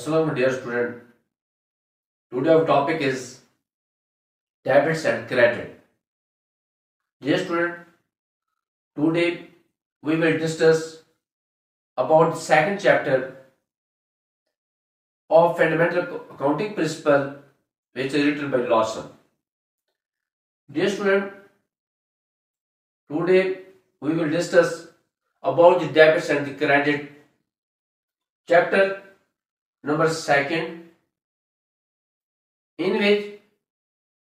Assalamu dear student. Today our topic is debits and credit. Dear student, today we will discuss about the second chapter of fundamental accounting principle which is written by Lawson. Dear student, today we will discuss about the debits and the credit chapter number 2 in which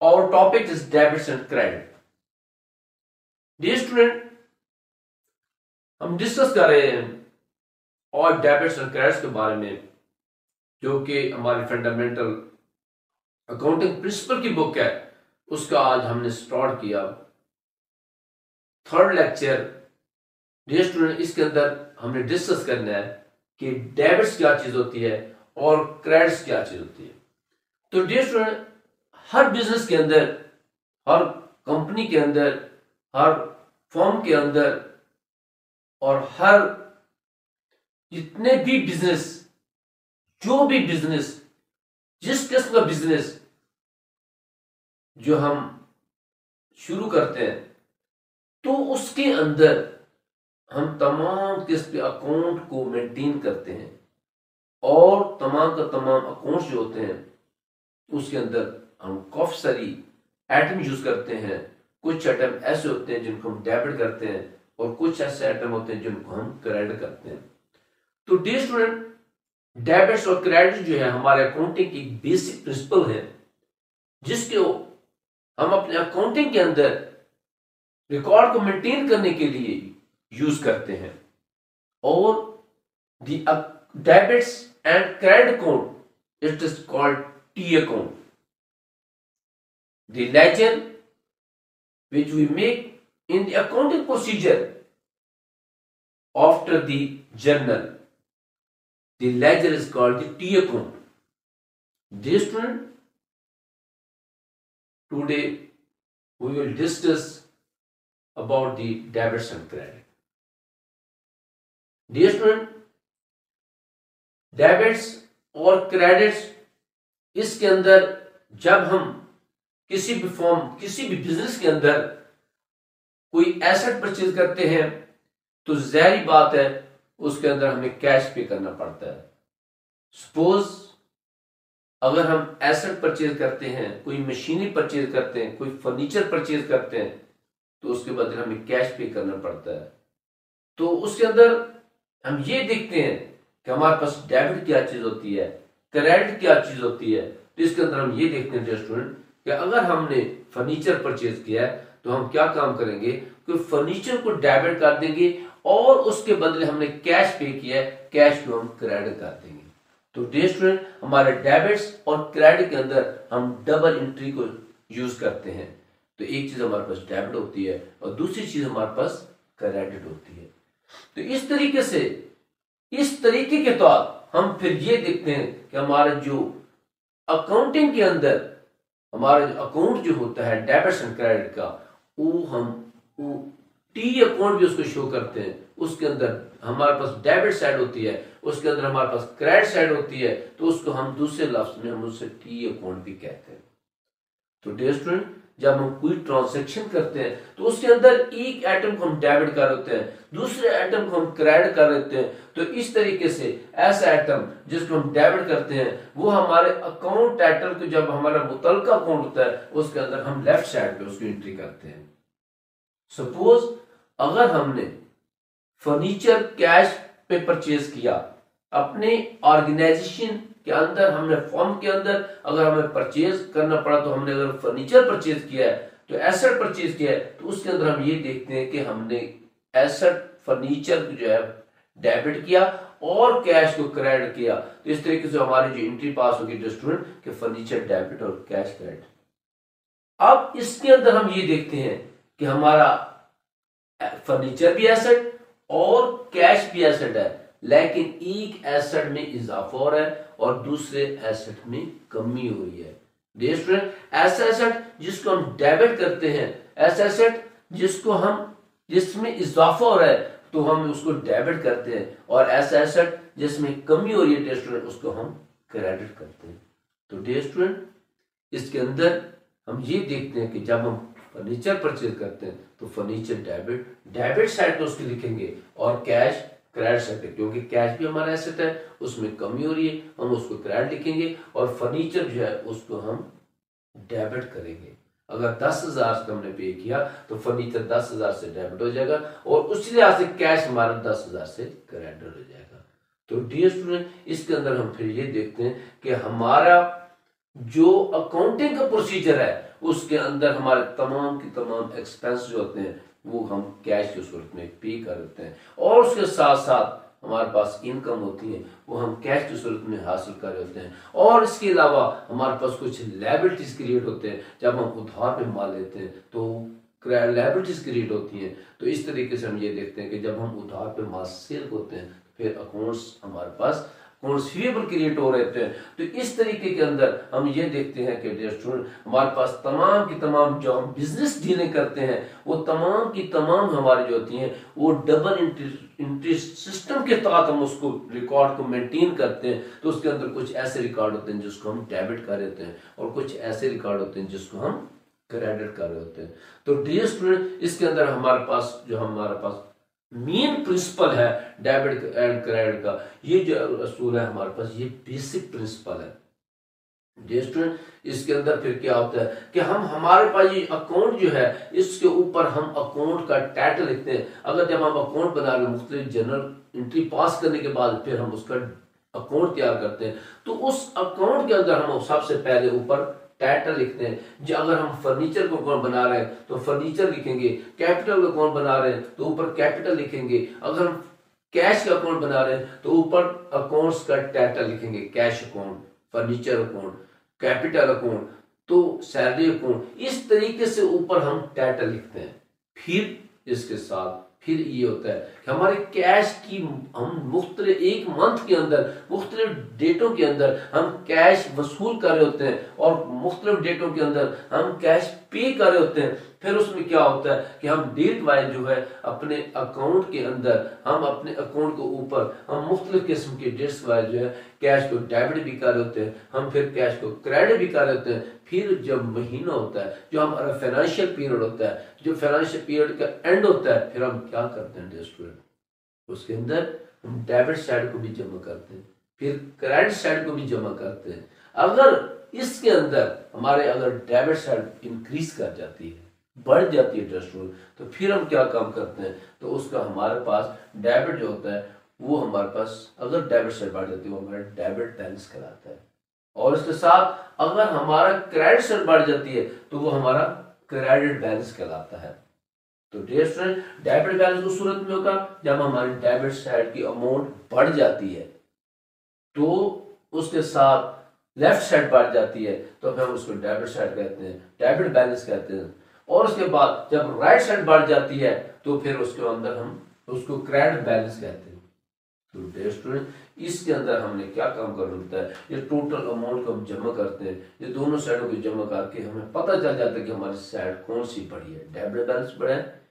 our topic is debits and credit. Dear student, हम discuss कर रहे हैं और debits और credits के बारे में जो कि हमारी फंडामेंटल अकाउंटिंग प्रिंसिपल की बुक है, उसका आज हमने स्टार्ट किया थर्ड लेक्चर। डियर स्टूडेंट, इसके अंदर हमने डिस्कस करना है कि डेबिट्स क्या चीज होती है और क्रेडिट्स क्या चीज होती है। तो डियर स्टूडेंट, हर बिजनेस के अंदर, हर कंपनी के अंदर, हर फर्म के अंदर और हर जितने भी बिजनेस, जो भी बिजनेस, जिस किस्म का बिजनेस जो हम शुरू करते हैं, तो उसके अंदर हम तमाम किस्म के अकाउंट को मेंटेन करते हैं और तमाम का तमाम अकाउंट्स जो होते हैं उसके अंदर हम काफी सारी आइटम यूज करते हैं। कुछ आइटम ऐसे होते हैं जिनको हम डेबिट करते हैं और कुछ ऐसे आइटम होते हैं जिनको हम क्रेडिट करते हैं। तो डियर स्टूडेंट, डेबिट्स और क्रेडिट जो है हमारे अकाउंटिंग की बेसिक प्रिंसिपल है जिसको हम अपने अकाउंटिंग के अंदर रिकॉर्ड को मेंटेन करने के लिए यूज करते हैं। और the debits and credit account it is called T account, the ledger which we make in the accounting procedure after the journal. The ledger is called the T account. Dear student, today we will discuss about the debits and credit. Dear student, debits और credits, इसके अंदर जब हम किसी भी form, किसी भी business के अंदर कोई एसेट परचेज करते हैं तो जाहिर बात है उसके अंदर हमें कैश पे करना पड़ता है। सपोज अगर हम एसेट परचेज करते हैं, कोई मशीनरी परचेज करते हैं, कोई फर्नीचर परचेज करते हैं, तो उसके बदले हमें कैश पे करना पड़ता है। तो उसके अंदर हम ये देखते हैं कि हमारे पास डेबिट क्या चीज होती है, क्रेडिट क्या चीज होती है। तो इसके अंदर हम ये देखते हैं स्टूडेंट कि अगर हमने फर्नीचर परचेज किया है तो हम क्या काम करेंगे कि फर्नीचर को डेबिट कर देंगे और उसके बदले हमने कैश पे किया है, कैश को हम क्रेडिट कर देंगे। तो डियर स्टूडेंट, हमारे डेबिट्स और क्रेडिट के अंदर हम डबल एंट्री को यूज करते हैं। तो एक चीज हमारे पास डेबिट होती है और दूसरी चीज हमारे पास क्रेडिट होती है। तो इस तरीके के तौर हम फिर ये देखते हैं कि हमारा जो अकाउंटिंग के अंदर हमारा जो अकाउंट जो होता है डेबिट्स एंड क्रेडिट का, वो टी अकाउंट भी उसको शो करते हैं। उसके अंदर हमारे पास डेबिट साइड होती है, उसके अंदर हमारे पास क्रेडिट साइड होती है, तो उसको हम दूसरे लफ्ज में हम उससे टी अकाउंट भी कहते हैं। तो डियर स्टूडेंट, जब हम कोई ट्रांजैक्शन करते हैं तो उसके अंदर एक आइटम को हम डेबिट कर देते हैं, दूसरे आइटम को हम क्रेडिट कर देते हैं। तो इस तरीके से ऐसा आइटम जिसको हम डेबिट करते हैं वो हमारे अकाउंट टाइटल को, जब हमारा मुतलका अकाउंट होता है उसके अंदर हम लेफ्ट साइड पे उसकी एंट्री करते हैं। सपोज अगर हमने फर्नीचर कैश पे परचेज किया, अपने ऑर्गेनाइजेशन के अंदर, हमने फॉर्म के अंदर अगर हमें परचेज करना पड़ा, तो हमने अगर फर्नीचर परचेज किया है, तो एसेट परचेज किया है, तो उसके अंदर हम ये देखते हैं कि हमने एसेट फर्नीचर को जो है डेबिट किया और कैश को क्रेडिट किया। तो इस तरीके से हमारी जो एंट्री पास होगी स्टूडेंट कि फर्नीचर डेबिट और कैश क्रेडिट। अब इसके अंदर हम ये देखते हैं कि हमारा फर्नीचर भी एसेट और कैश भी एसेट है, लेकिन एक एसेट में इजाफा हो रहा है और दूसरे एसेट में कमी हो रही है। डियर स्टूडेंट, ऐसा एसेट जिसको हम डेबिट करते हैं, ऐसा एसेट जिसमें इजाफा हो रहा है तो हम उसको डेबिट करते हैं, और ऐसा एसेट जिसमें कमी हो रही है डियर स्टूडेंट उसको हम क्रेडिट करते हैं। तो डियर स्टूडेंट, इसके अंदर हम ये देखते हैं कि जब हम फर्नीचर परचेज करते हैं तो फर्नीचर डेबिट साइड पे उसकी लिखेंगे और कैश क्रेडिट साइड पे, क्योंकि कैश भी हमारा एसेट है, उसमें कमी हो रही है, हम उसको क्रेडिट लिखेंगे और फर्नीचर जो है उसको हम डेबिट करेंगे। अगर 10,000 का हमने पे किया तो फर्नीचर 10,000 से डेबिट हो जाएगा और उसी लिहाज से कैश हमारा 10,000 से क्रेडिट हो जाएगा। तो डियर स्टूडेंट, इसके अंदर हम फिर ये देखते हैं कि हमारा जो अकाउंटिंग का प्रोसीजर है उसके अंदर हमारे तमाम की तमाम एक्सपेंस जो होते हैं वो हम कैश की सूरत में पे कर देते हैं और उसके साथ साथ हमारे पास इनकम होती है वो हम कैश की सूरत में हासिल कर रहे होते हैं। और इसके अलावा हमारे पास कुछ लायबिलिटीज क्रिएट होते हैं, जब हम उधार पे माल लेते हैं तो लायबिलिटीज क्रिएट होती हैं। तो इस तरीके से हम ये देखते हैं कि जब हम उधार पे माल सेल होते हैं फिर अकाउंट्स हमारे पास रिसीवेबल क्रिएट हो रहते हैं। तो इस तरीके के अंदर हम ये देखते हैं कि डियर स्टूडेंट, हमारे पास तमाम की तमाम जो हम बिजनेस डीलिंग करते हैं वो तमाम की तमाम हमारी जो होती हैं वो डबल एंट्री सिस्टम के तहत हम उसको रिकॉर्ड को मेंटेन करते हैं। तो उसके अंदर कुछ ऐसे रिकॉर्ड होते हैं जिसको हम डेबिट कर देते हैं और कुछ ऐसे रिकॉर्ड होते हैं जिसको हम क्रेडिट कर रहे होते हैं। तो डियर स्टूडेंट, इसके अंदर हमारे पास मेन प्रिंसिपल है डेबिट एंड क्रेडिट का, ये जो असूल है हमारे पास ये बेसिक प्रिंसिपल है। डियर स्टूडेंट, इसके अंदर फिर क्या होता है कि हमारे पास ये अकाउंट जो है इसके ऊपर हम अकाउंट का टाइटल लिखते हैं। अगर जब हम अकाउंट बना रहे मुख्तलिफ जनरल एंट्री पास करने के बाद फिर हम उसका अकाउंट तैयार करते हैं तो उस अकाउंट के अंदर हम सबसे पहले ऊपर टाइटल लिखते हैं। जो अगर हम फर्नीचर को अकाउंट बना रहे हैं तो फर्नीचर लिखेंगे, कैपिटल का अकाउंट बना रहे हैं तो ऊपर कैपिटल लिखेंगे, अगर हम कैश का अकाउंट बना रहे हैं तो ऊपर अकाउंट्स का टाइटल लिखेंगे, cash account, furniture account, capital account, तो सैलरी अकाउंट, इस तरीके से ऊपर हम टाइटल लिखते हैं। फिर इसके साथ फिर ये होता है कि हमारे कैश की हम मुख्तलिफ एक मंथ के अंदर मुख्तलिफ डेटों के अंदर हम कैश वसूल कर रहे होते हैं और मुख्तलिफ डेटों के अंदर हम कैश पे कर रहे होते हैं। फिर उसमें क्या होता है कि हम डेट वाइज जो है अपने अकाउंट के अंदर हम अपने अकाउंट को ऊपर हम मुख्तलिफ किस्म के डेट्स वाइज जो है कैश को डेबिट भी कर रहे होते हैं, हम फिर कैश को क्रेडिट भी कर रहे होते हैं। फिर जब महीना होता है जो हमारा फाइनेंशियल पीरियड होता है, जो फाइनेंशियल पीरियड का एंड होता है, फिर हम क्या करते हैं डियर स्टूडेंट, उसके अंदर हम डेबिट साइड को भी जमा करते हैं, फिर क्रेडिट साइड को भी जमा करते हैं। अगर इसके अंदर हमारे अगर डेबिट साइड इंक्रीज कर जाती है, बढ़ जाती है डियर स्टूडेंट, तो फिर हम क्या काम करते हैं, तो उसका हमारे पास डेबिट जो होता है वो हमारे पास अगर डेबिट साइड बढ़ जाती है वो हमारा डेबिट बैलेंस कहलाता है। और इसके साथ अगर हमारा क्रेडिट साइड बढ़ जाती है तो वो हमारा क्रेडिट बैलेंस कहलाता है। तो डियर स्टूडेंट, डेबिट बैलेंस उस सूरत में होगा जब हमारी डेबिट साइड की अमाउंट बढ़ जाती है, तो उसके साथ लेफ्ट साइड बढ़ जाती है तो फिर हम उसको डेबिट साइड कहते हैं, डेबिट बैलेंस कहते हैं। और उसके बाद जब राइट साइड बढ़ जाती है तो फिर उसके अंदर हम उसको क्रेडिट बैलेंस कहते हैं। तो डियर स्टूडेंट, इसके अंदर हमने क्या काम करना होता है, ये टोटल अमाउंट को हम जमा करते हैं, ये दोनों साइडों को जमा करके हमें पता चल जाता है कि हमारी साइड कौन सी बढ़ी है, डेबिट बैलेंस बढ़ा है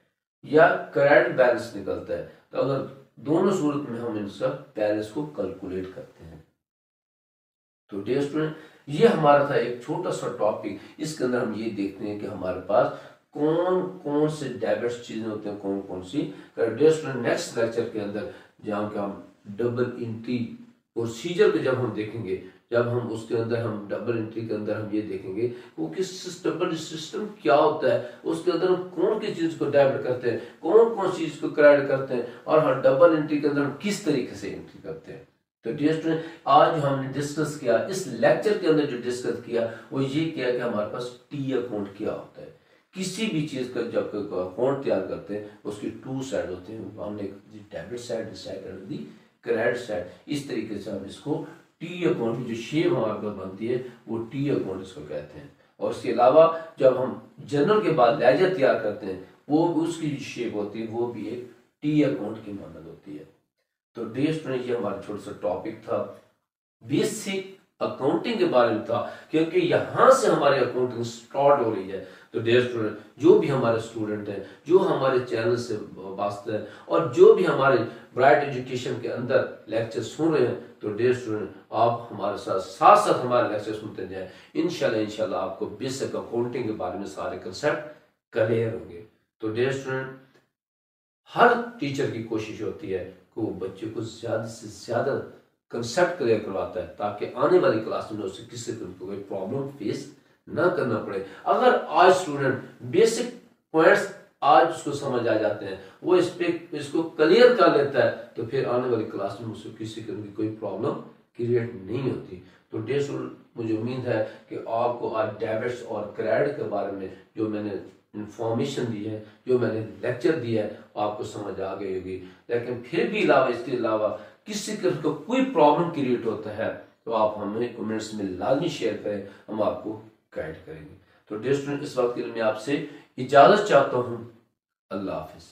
या क्रेडिट बैलेंस निकलता है। तो अगर दोनों सूरत में हम इनका बैलेंस को कैलकुलेट करते हैं। तो डियर स्टूडेंट, ये हमारा था एक छोटा सा टॉपिक, इसके अंदर हम ये देखते हैं कि हमारे पास कौन कौन से डेबिट चीजें होते हैं, कौन कौन सी। डियर स्टूडेंट, नेक्स्ट लेक्चर के अंदर जहाँ के हम डबल एंट्री प्रोसीजर को जब हम देखेंगे, जब हम उसके अंदर हम डबल एंट्री के अंदर हम ये देखेंगे वो किस डबल सिस्टम क्या होता है, उसके अंदर हम कौन किस चीज को डेबिट करते हैं, कौन कौन चीज को क्रेडिट करते हैं और हर डबल एंट्री के अंदर हम किस तरीके से एंट्री करते हैं। तो डियर स्टूडेंट, आज जो हमने डिस्कस किया, इस लेक्चर के अंदर जो डिस्कस किया वो ये किया कि हमारे पास टी अकाउंट क्या होता है। किसी भी चीज का जब अकाउंट तैयार करते हैं उसकी टू साइड होते हैं, हमने डेबिट साइड डिसाइड कर दी, क्रेडिट साइड, इस तरीके से हम इसको टी अकाउंट की जो शेप हमारे पास बनती है वो टी अकाउंट इसको कहते हैं। और इसके अलावा जब हम जनरल के बाद लेजर तैयार करते हैं वो उसकी जो शेप होती है वो भी एक टी अकाउंट की मानद होती है। तो डियर स्टूडेंट, ये हमारा छोटा सा टॉपिक था बेसिक अकाउंटिंग के बारे में था, क्योंकि यहाँ से हमारी अकाउंटिंग स्टार्ट हो रही है। तो डियर स्टूडेंट, जो भी हमारे स्टूडेंट हैं, जो हमारे चैनल से वास्ते हैं और जो भी हमारे ब्राइट एजुकेशन के अंदर लेक्चर सुन रहे हैं, तो डियर स्टूडेंट आप हमारे साथ साथ साथ हमारे लेक्चर सुनते जाएं। इंशाल्लाह आपको बेसिक अकाउंटिंग के बारे में सारे कंसेप्ट क्लियर होंगे। तो डियर स्टूडेंट, हर टीचर की कोशिश होती है कि वो बच्चे को ज़्यादा से ज़्यादा कंसेप्ट क्लियर करवाता है, ताकि आने वाली क्लास में उसे किसी तरह की कोई प्रॉब्लम फेस ना करना पड़े। अगर आज स्टूडेंट बेसिक पॉइंट्स आज उसको समझ आ जाते हैं, वो इसको क्लियर कर लेता है, तो फिर आने वाली क्लास में उसे किसी तरह की कोई प्रॉब्लम क्रिएट नहीं होती। तो डियर स्टूडेंट, मुझे उम्मीद है कि आपको आज डेबिट्स और क्रेडिट के बारे में जो मैंने इंफॉर्मेशन दी है, जो मैंने लेक्चर दिया है, आपको समझ आ गई होगी। लेकिन फिर भी इसके अलावा किसी तरह का कोई प्रॉब्लम क्रिएट होता है तो आप हमें कमेंट्स में लाजमी शेयर करें, हम आपको गाइड करेंगे। तो डियर स्टूडेंट, इस वक्त के लिए मैं आपसे इजाजत चाहता हूँ। अल्लाह हाफिज।